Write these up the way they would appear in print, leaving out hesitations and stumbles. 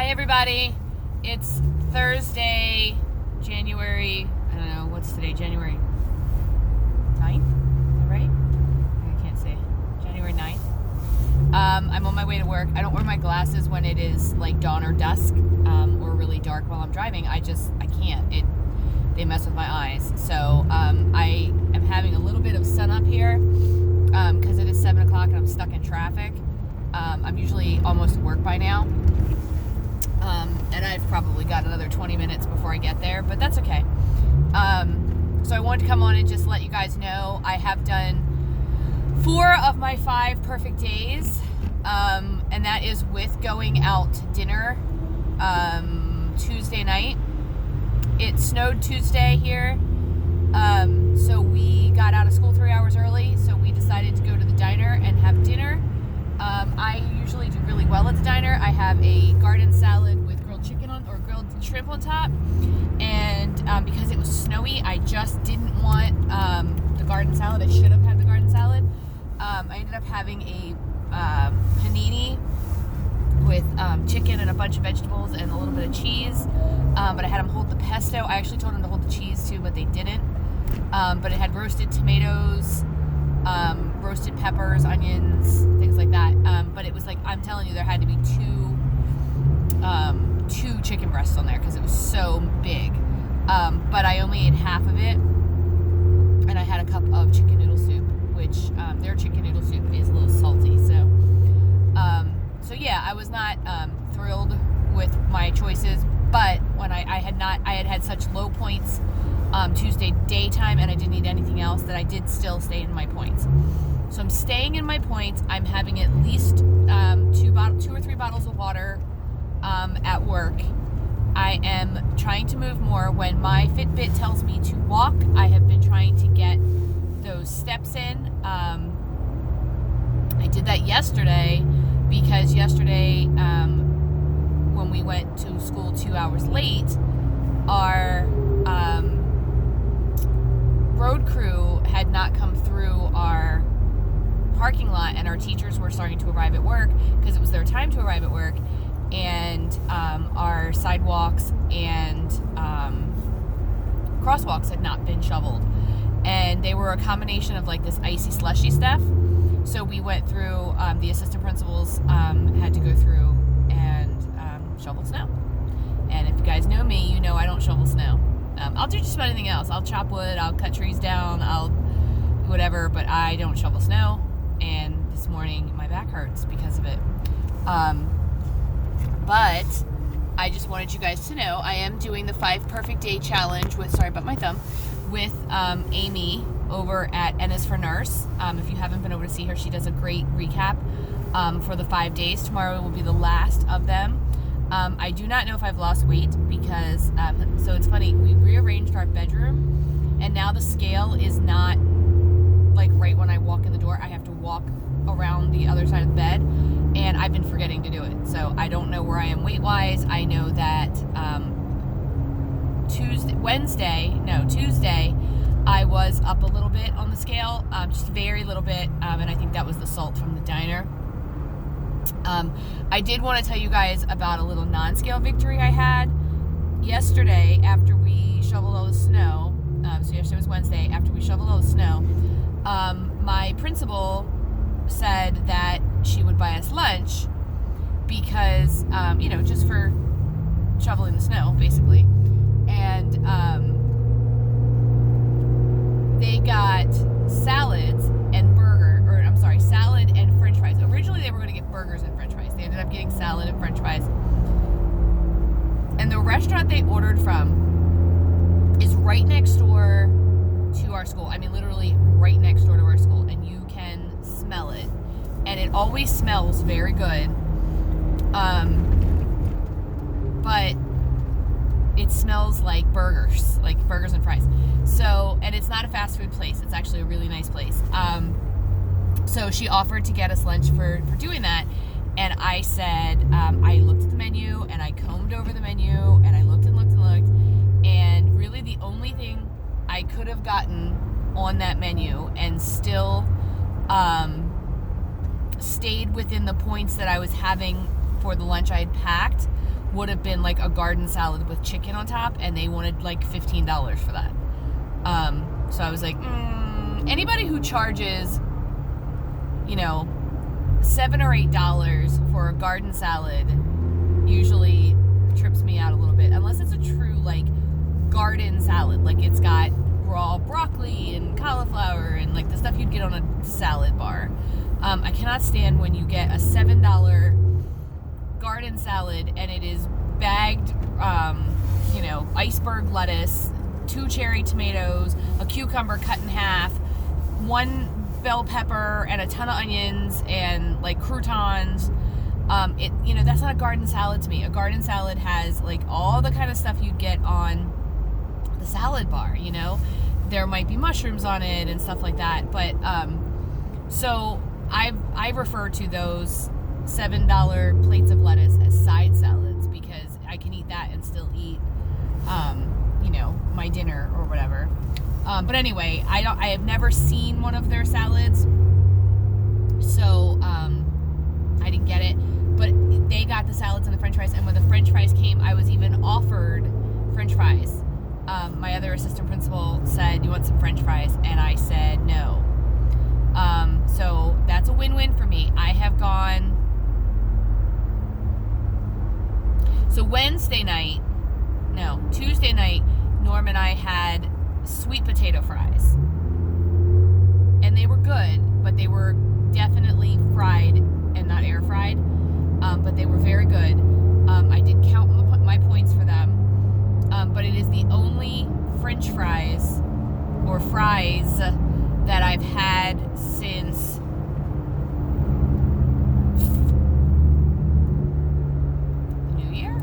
Hi everybody, it's Thursday, January, I don't know, what's today, January 9th, right? I can't say, January 9th. I'm on my way to work. I don't wear my glasses when it is like dawn or dusk, or really dark while I'm driving. I can't, they mess with my eyes. So I am having a little bit of sun up here, because it is 7 o'clock and I'm stuck in traffic. I'm usually almost at work by now. And I've probably got another 20 minutes before I get there, but that's okay. So I wanted to come on and just let you guys know I have done 4 of my 5 perfect days, and that is with going out to dinner Tuesday night. It snowed Tuesday here, so we got out of school 3 hours early, so we decided to go to the diner and have dinner. I usually do really well at the diner. I have a garden salad with grilled chicken or grilled shrimp on top, and because it was snowy, I just didn't want the garden salad. I should have had the garden salad. I ended up having a panini with chicken and a bunch of vegetables and a little bit of cheese, but I had them hold the pesto. I actually told them to hold the cheese too, but they didn't. But it had roasted tomatoes, roasted peppers, onions, things like that. But it was like, I'm telling you, there had to be two chicken breasts on there because it was so big. But I only ate half of it, and I had a cup of chicken noodle soup, which their chicken noodle soup is a little salty. So yeah, I was not thrilled with my choices. But when I had such low points Tuesday daytime, and I didn't eat anything else, that I did still stay in my points. So I'm staying in my points. I'm having at least 2 or 3 bottles of water at work. I am trying to move more. When my Fitbit tells me to walk, I have been trying to get those steps in. I did that yesterday because yesterday, when we went to school 2 hours late, our road crew had not come through our parking lot, and our teachers were starting to arrive at work because it was their time to arrive at work, and our sidewalks and crosswalks had not been shoveled, and they were a combination of like this icy slushy stuff. So we went through, the assistant principals had to go through and shovel snow. And if you guys know me, you know I don't shovel snow. I'll do just about anything else. I'll chop wood, I'll cut trees down, I'll whatever, but I don't shovel snow. And this morning my back hurts because of it. But I just wanted you guys to know I am doing the 5 perfect day challenge with Amy over at N is for Nurse. If you haven't been over to see her, she does a great recap for the 5 days. Tomorrow will be the last of them. I do not know if I've lost weight because, so it's funny, we rearranged our bedroom, and now the scale is not like right when I walk in the door. I have to walk around the other side of the bed, and I've been forgetting to do it. So I don't know where I am weight-wise. I know that Tuesday, I was up a little bit on the scale, just a very little bit, and I think that was the salt from the diner. I did want to tell you guys about a little non-scale victory I had yesterday after we shoveled all the snow. So yesterday was Wednesday. After we shoveled all the snow, my principal said that she would buy us lunch because, just for shoveling the snow, basically. And they got salad and french fries. Originally they were going to get burgers and french fries. They ended up getting salad and french fries. And the restaurant they ordered from is right next door to our school. I mean, literally right next door to our school. And you can smell it. And it always smells very good. But it smells like burgers and fries. So, and it's not a fast food place. It's actually a really nice place. So she offered to get us lunch for doing that. And I said, I looked at the menu and I combed over the menu and I looked and looked and looked. And really the only thing I could have gotten on that menu and still stayed within the points that I was having for the lunch I had packed would have been like a garden salad with chicken on top, and they wanted like $15 for that. So I was like, anybody who charges, $7 or $8 for a garden salad usually trips me out a little bit, unless it's a true like garden salad, like it's got raw broccoli and cauliflower and like the stuff you'd get on a salad bar. I cannot stand when you get a $7 garden salad and it is bagged, iceberg lettuce, 2 cherry tomatoes, a cucumber cut in half, 1 bell pepper, and a ton of onions and like croutons. That's not a garden salad to me. A garden salad has like all the kind of stuff you'd get on the salad bar. There might be mushrooms on it and stuff like that. But so I refer to those $7 plates of lettuce as side salads, because I can eat that and still eat my dinner or whatever. But anyway, I have never seen one of their salads, so I didn't get it. But they got the salads and the French fries, and when the French fries came, I was even offered French fries. My other assistant principal said, "You want some French fries?" And I said no. So that's a win-win for me. I have gone. So Tuesday night, Norm and I had sweet potato fries. And they were good, but they were definitely fried and not air fried. But they were very good. I did count my points for them. But it is the only French fries or fries that I've had since the New Year.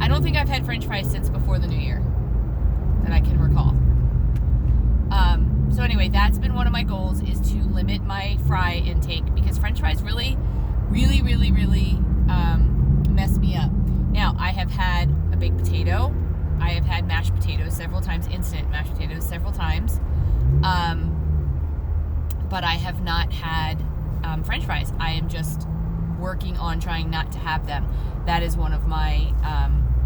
I don't think I've had French fries since before the New Year that I can recall. So anyway, that's been one of my goals, is to limit my fry intake, because French fries really, really, really, really mess me up. Now, I have had a baked potato. I have had mashed potatoes several times, instant mashed potatoes several times. But I have not had French fries. I am just working on trying not to have them. That is one of my,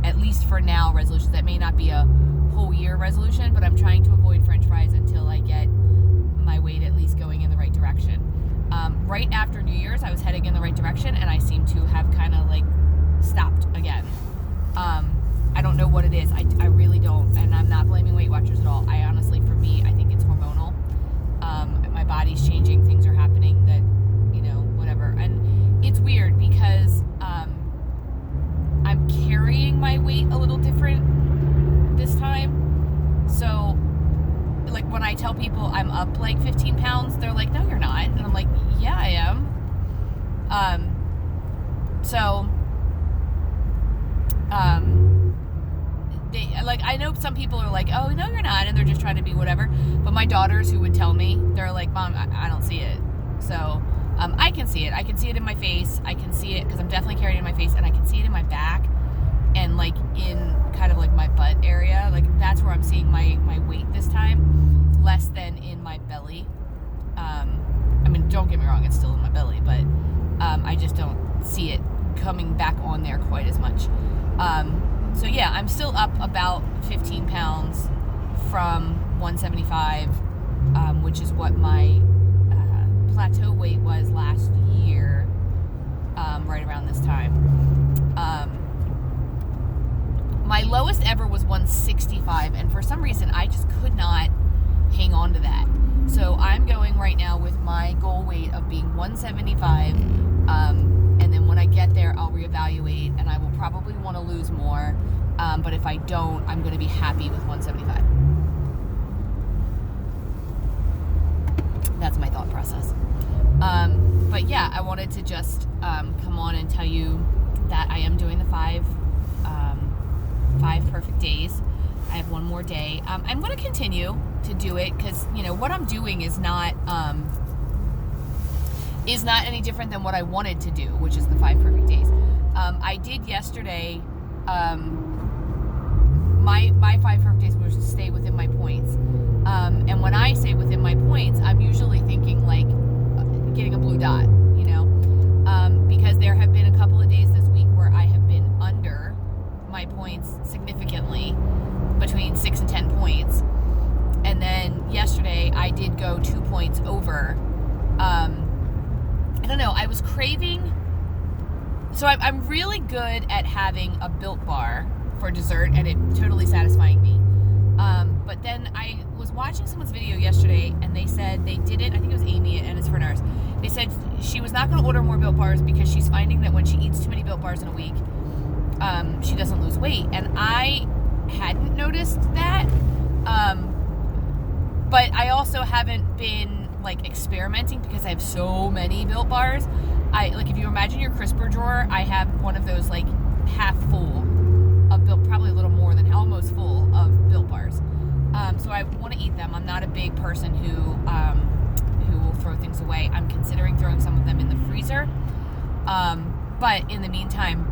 at least for now, resolutions. That may not be a whole year resolution, but I'm trying to avoid French fries until I get my weight at least going in the right direction. Right after New Year's, I was heading in the right direction, and I seem to have kind of like stopped again. I don't know what it is. I really don't, and I'm not blaming Weight Watchers at all. I honestly, for me, I think it's hormonal. My body's changing. Things are happening that, whatever. And it's weird because I'm carrying my weight a little different this time. So, like, when I tell people I'm up like 15 pounds, they're like, "No, you're not." And I'm like, "Yeah, I am." I know some people are like, "Oh, no, you're not," and they're just trying to be whatever. But my daughters, who would tell me, they're like, "Mom, I don't see it." So I can see it. I can see it in my face. I can see it because I'm definitely carrying it in my face, and I can see it in my back and like in kind of like my butt area. Like that's where I'm seeing my weight this time, less than in my belly. I mean, don't get me wrong, it's still in my belly, but I just don't see it coming back on there quite as much. So yeah, I'm still up about 15 pounds from 175, which is what my plateau weight was last year, right around this time. My lowest ever was 165, and for some reason I just could not hang on to that. So I'm going right now with my goal weight of being 175, and then when I get there, I'll reevaluate, and I will probably want to lose more, but if I don't, I'm going to be happy with 175. That's my thought process. But yeah, I wanted to just come on and tell you that I am doing the five perfect days. I have one more day. I'm going to continue to do it because, what I'm doing is not any different than what I wanted to do, which is the 5 perfect days. I did yesterday, my 5 perfect days was to stay within my points. And when I say within my points, I'm usually thinking like getting a blue dot, because there have been a couple of my points significantly, between 6 and 10 points. And then yesterday I did go 2 points over. I don't know, I was craving, so I'm really good at having a Built Bar for dessert, and it totally satisfying me. But then I was watching someone's video yesterday, and they said they did it, I think it was Amy at Ennis for Nurse. They said she was not going to order more Built Bars because she's finding that when she eats too many Built Bars in a week, she doesn't lose weight. And I hadn't noticed that. But I also haven't been like experimenting because I have so many Built Bars. If you imagine your crisper drawer, I have one of those like half full of Built, probably a little more than almost full of Built Bars. So I want to eat them. I'm not a big person who will throw things away. I'm considering throwing some of them in the freezer. But in the meantime,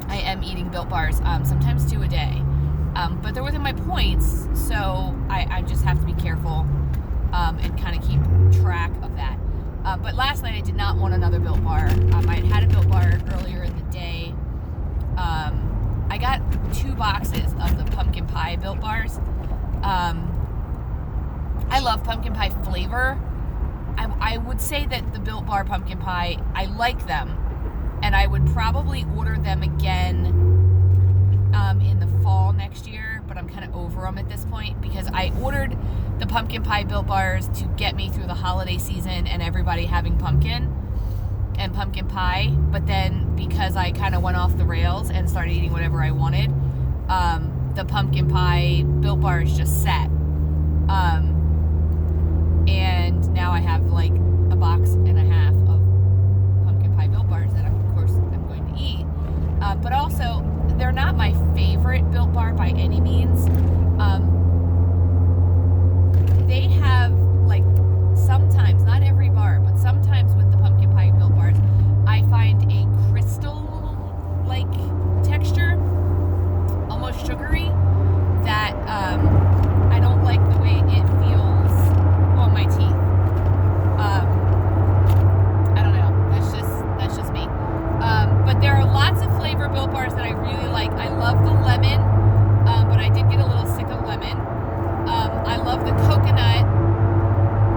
I am eating Built Bars, sometimes 2 a day. But they're within my points, so I just have to be careful and kind of keep track of that. But last night I did not want another Built Bar. I had a Built Bar earlier in the day. I got 2 boxes of the pumpkin pie Built Bars. I love pumpkin pie flavor. I would say that the Built Bar pumpkin pie, I like them, and I would probably order them again in the fall next year, but I'm kind of over them at this point because I ordered the pumpkin pie Built Bars to get me through the holiday season and everybody having pumpkin and pumpkin pie, but then because I kind of went off the rails and started eating whatever I wanted, the pumpkin pie Built Bars just sat. And now I have like a box and a half of pumpkin pie Built Bars that of course I'm going to eat. But also, they're not my favorite Built Bar by any means. They have, like, sometimes, not every bar, but sometimes with the pumpkin pie Built Bars, I find a crystal-like texture, almost sugary, that I don't like the way it feels on my teeth. I don't know. That's just me. But there are lots of flavor Built Bars that I really like. I love the lemon, but I did get a little sick of lemon. I love the coconut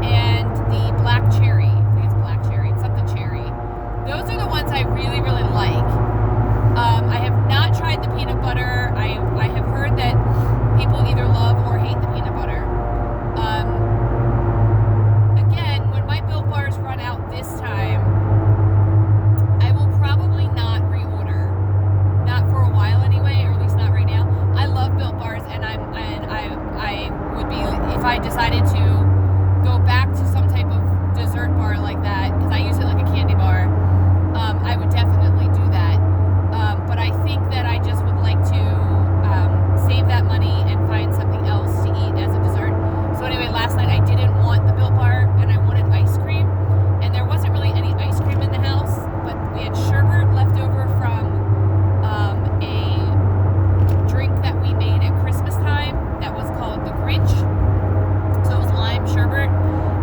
and the black cherry. I think it's black cherry. It's something cherry. Those are the ones I really, really like. I have not tried the peanut butter. I have heard that people either love or hate the peanut butter. Again, when my Built Bars run out this time, I will probably not reorder. Not for a while anyway, or at least not right now. I love Built Bars, and I would be, if I decided to go back to some type of dessert bar like that, because I use it like a candy bar, I would definitely do that. But I think that I just would like to save that money and find something else to eat as a dessert. So anyway, last night I didn't want the Built Bar, and I wanted ice cream, and there wasn't really any ice cream in the house, but we had sherbet left over from a drink that we made at Christmas time that was called the Grinch. So it was lime sherbet,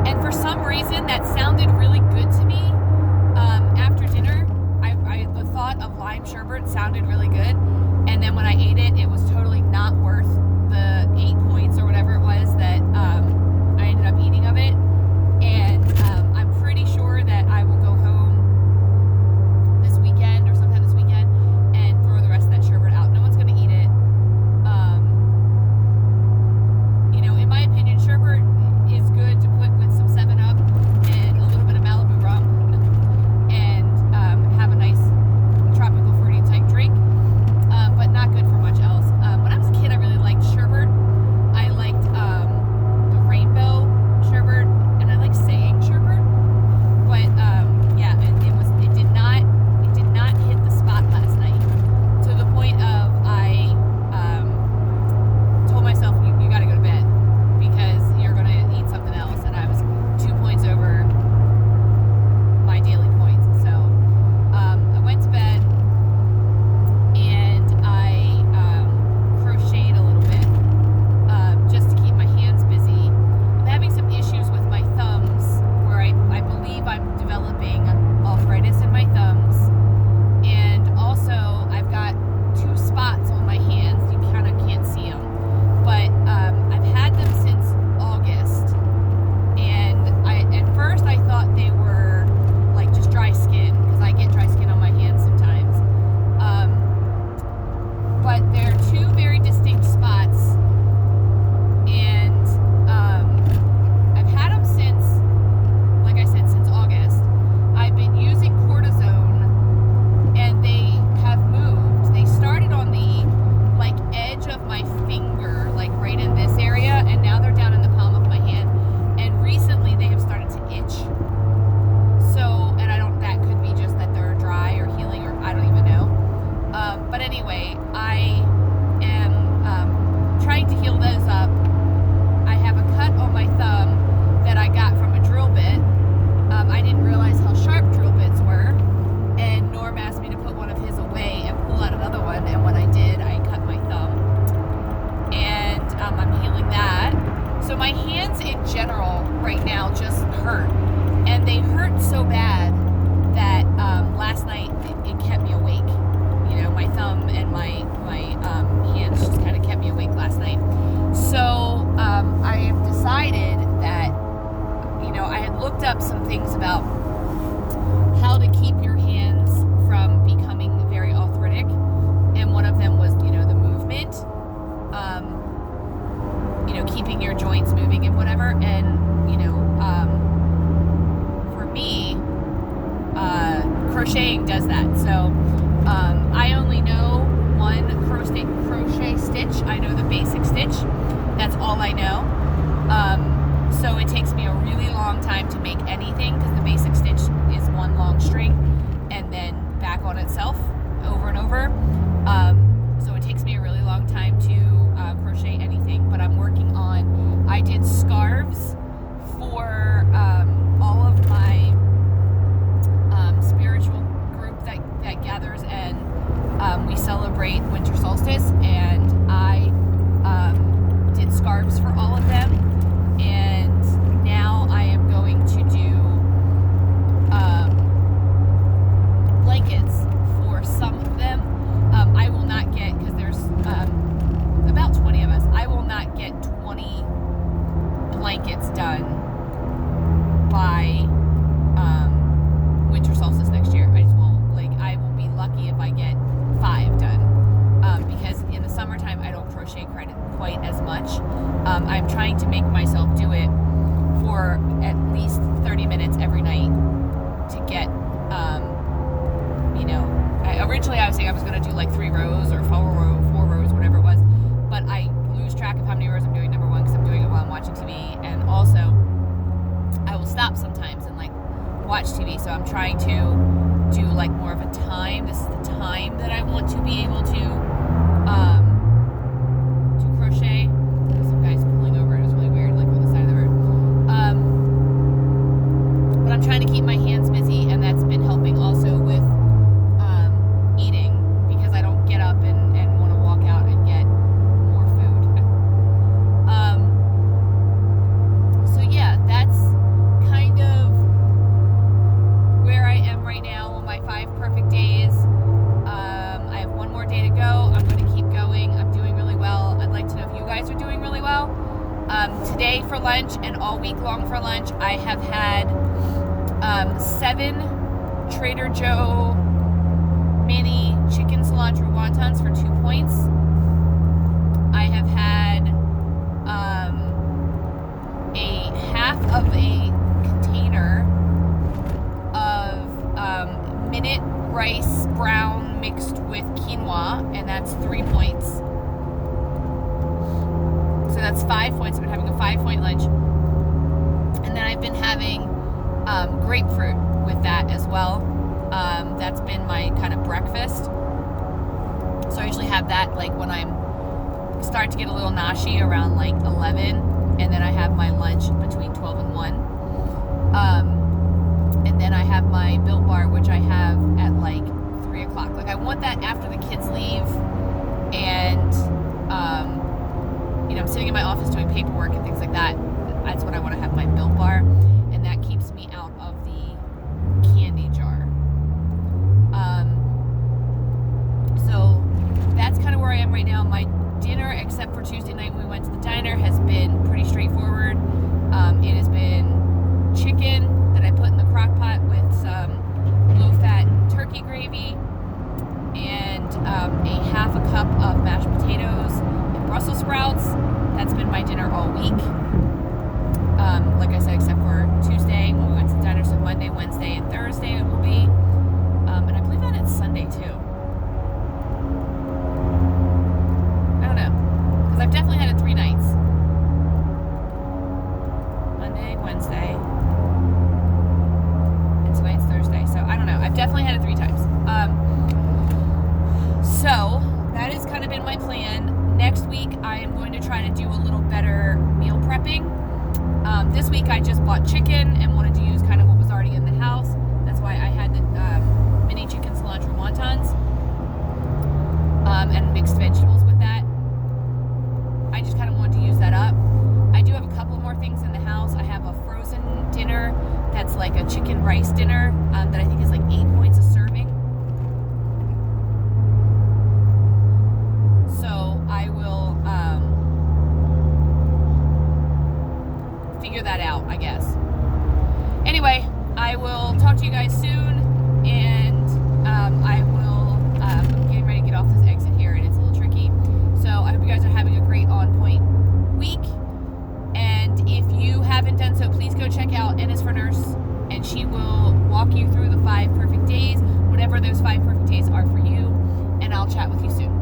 and for some reason that sounded really good to me. After dinner, the thought of lime sherbet sounded really good, and then when I ate it, it was totally not worth the 8 points or whatever it was that I ended up eating of it. And I'm pretty sure that I will go home this weekend or sometime this weekend and throw the rest of that sherbet out. No one's going to eat it. In my opinion, sherbet is good to put with some 7-Up and a little bit of Malibu rum and have a nice tropical fruity type drink, but not good for much else. When I was a kid, I really liked sherbet. I liked the rainbow sherbet, and I like saying sherbet. But yeah, it did not hit the spot last night, to the point of I told myself you got to go to bed because you're gonna eat something else, and I was 2 points over my daily points. So I went to bed and I crocheted a little bit just to keep my hands busy. I'm having some issues with my thumbs where I believe I'm developing arthritis in my thumbs, and also I've got 2 spots on my my hands. You kind of can't see them. But I've had them since August. And at first I thought they were like just dry skin, because I get dry skin on my hands sometimes. But they're two very distinct spots. And I've had them since, like I said, since August. I've been using cortisone, and they have moved. They started on the like edge of my finger, like right in this area, and now they're down in the palm of my hand. And recently they have started to itch. So, and that could be just that they're dry or healing, or I don't even know. But anyway, I am trying to heal those up. I have a cut on my thumb that I got from a drill bit. I didn't realize how sharp drill bits were, and Norm asked me to put one of his away and pull out another one, and when I did, I cut my thumb. And I'm healing that. So my hands in general right now just hurt, and they hurt so bad that last night it kept me awake. You know, my thumb and my hands just kind of kept me awake last night. So I have decided that, you know, I had looked up some things about how to keep your hands from becoming very arthritic, and one of them was, you know, the movement, you know, keeping your joints moving and whatever. And, you know, for me, crocheting does that. So I only know one crochet stitch. I know the basic stitch. That's all I know. So it takes me a really long time to make anything, because the basic stitch is one long string and then back on itself over and over. So it takes me a really long time to crochet anything. But I'm working on, I did scarves for all of my spiritual group that gathers, and we celebrate winter solstice, and I did scarves for all of them. And now I am going to do blankets for some of them. I will not get, because there's about 20 of us, I will not get 20 blankets done by winter solstice next year. I just won't. Like, I will be lucky if I get 5 done, because in the summertime I don't crochet quite as much. I'm trying to make myself do it for at least 30 minutes every night to get, you know, originally I was saying I was going to do like 3 rows or 4 rows, whatever it was, but I lose track of how many rows I'm doing, number one, because I'm doing it while I'm watching TV, and also I will stop sometimes and like watch TV. So I'm trying to do like more of a time. This is the time that I want to be able to crochet. There's some guys pulling over. It was really weird, like on the side of the road. But I'm trying to keep my hands busy, and that's been helping also with eating, because I don't get up and want to walk out and get more food. So yeah, that's kind of where I am right now on my 5 perfect days. I have 1 more day to go. I'm going to keep going. I'm doing really well. I'd like to know if you guys are doing really well. Today for lunch, and all week long for lunch, I have had 7 Trader Joe mini chicken cilantro wontons for 2 points. I have had a half of a container of minute rice brown mixed with quinoa, and that's 3 points. So that's 5 points. I've been having a 5-point lunch. And then I've been having grapefruit with that as well. That's been my kind of breakfast. So I usually have that like when I'm start to get a little noshy around like 11, and then I have my lunch between 12 and 1. And then I have my Built Bar, which I have at like 3 o'clock. Like I want that after the kids leave, and you know, I'm sitting in my office doing paperwork and things like that. That's when I want to have my Built Bar, and that keeps me out of the candy jar. So that's kind of where I am right now. My dinner, except for Tuesday night when we went to the diner, has been pretty straightforward. It has been chicken that I put in the crock pot with some low-fat turkey gravy and a half a cup of mashed potatoes and Brussels sprouts. That's been my dinner all week. Like I said, except for Tuesday when we went to the diner, so Monday, Wednesday, and Thursday it will be. And I believe that it's Sunday too. I don't know, because I've definitely had it 3 nights. Monday, Wednesday, and tonight's Thursday. So I don't know. I've definitely had it 3 times. So that has kind of been my plan. Next week I am going to try to do a little better meal prepping. This week I just bought chicken and wanted to use kind of what was already in the house. That's why I had the mini chicken cilantro wontons and mixed vegetables with that. I just kind of wanted to use that up. I do have a couple more things in the house. I have a frozen dinner that's like a chicken rice dinner that I think is like 8 points a serving. So I will figure that out, I guess. Anyway, I will talk to you guys soon, and I'm getting ready to get off this exit here, and it's a little tricky. So I hope you guys are having a great on-point week, and if you haven't done so, please go check out N is for Nurse, and she will walk you through the 5 perfect days, whatever those 5 perfect days are for you, and I'll chat with you soon.